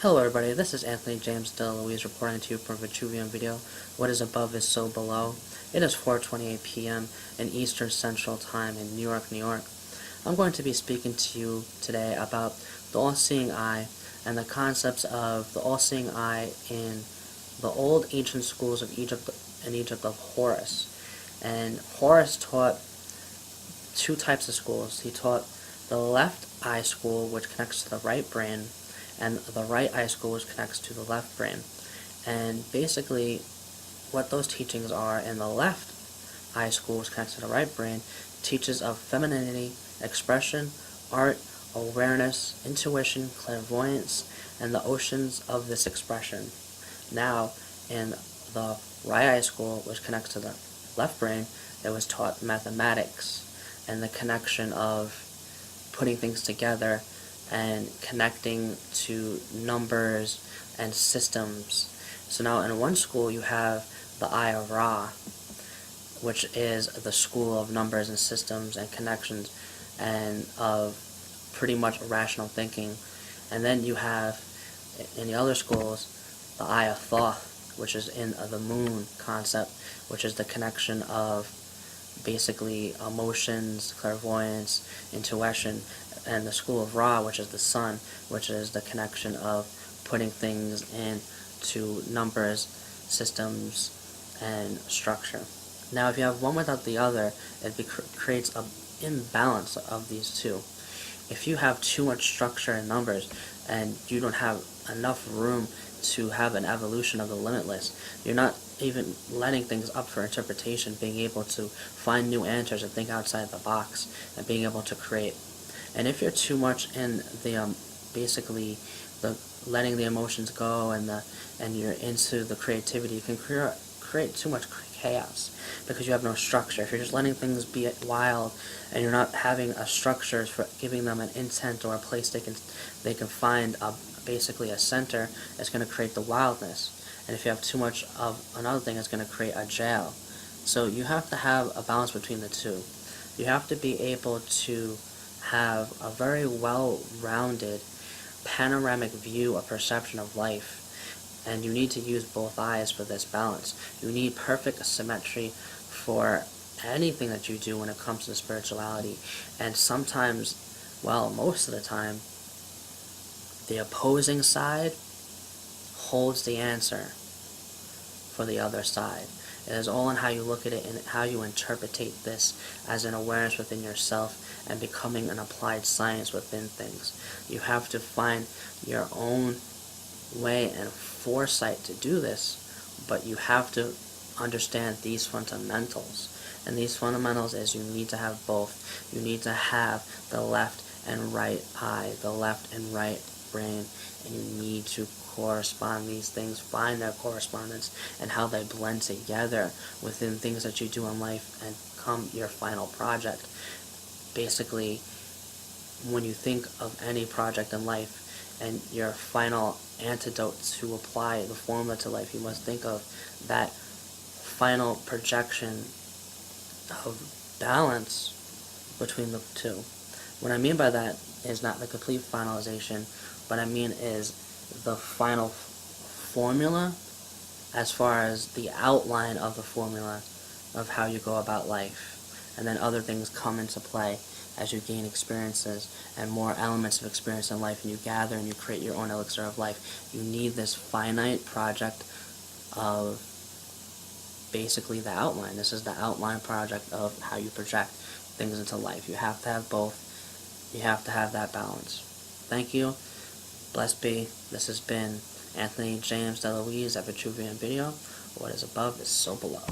Hello everybody, this is Anthony James DeLuise reporting to you from Vitruvian Video. What is above is so below. It is 4:28 p.m. in Eastern Central Time in New York, New York. I'm going to be speaking to you today about the all-seeing eye and the concepts of the all-seeing eye in the old ancient schools of Egypt of Horus. And Horus taught two types of schools. He taught the left eye school, which connects to the right brain, and the right eye school, which connects to the left brain. And basically, what those teachings are in the left eye school, which connects to the right brain, teaches of femininity, expression, art, awareness, intuition, clairvoyance, and the oceans of this expression. Now, in the right eye school, which connects to the left brain, it was taught mathematics and the connection of putting things together and connecting to numbers and systems. So now in one school you have the Eye of Ra, which is the school of numbers and systems and connections and of pretty much rational thinking. And then you have, in the other schools, the Eye of Thoth, which is in the moon concept, which is the connection of basically emotions, clairvoyance, intuition, and the school of Ra, which is the sun, which is the connection of putting things into numbers, systems, and structure. Now, if you have one without the other, it creates an imbalance of these two. If you have too much structure in numbers and you don't have enough room to have an evolution of the limitless, you're not even letting things up for interpretation, being able to find new answers and think outside the box, and being able to create. And if you're too much in the basically the letting the emotions go and you're into the creativity, you can create too much chaos because you have no structure. If you're just letting things be wild and you're not having a structure for giving them an intent or a place they can find basically a center, it's going to create the wildness. And if you have too much of another thing, it's going to create a jail. So you have to have a balance between the two. You have to be able to have a very well-rounded panoramic view or perception of life, and you need to use both eyes for this balance. You need perfect symmetry for anything that you do when it comes to spirituality, and sometimes, well, most of the time, the opposing side holds the answer for the other side. It is all in how you look at it and how you interpretate this as an awareness within yourself and becoming an applied science within things. You have to find your own way and foresight to do this, but you have to understand these fundamentals. And these fundamentals is you need to have both. You need to have the left and right eye, the left and right brain, and you need to correspond these things, find their correspondence and how they blend together within things that you do in life and come your final project. Basically, when you think of any project in life and your final antidote to apply the formula to life, you must think of that final projection of balance between the two. What I mean by that is not the complete finalization. What I mean is the final formula as far as the outline of the formula of how you go about life. And then other things come into play as you gain experiences and more elements of experience in life, and you gather and you create your own elixir of life. You need this finite project of basically the outline. This is the outline project of how you project things into life. You have to have both. You have to have that balance. Thank you. Blessed be. This has been Anthony James DeLuise at Vitruvian Video. What is above is so below.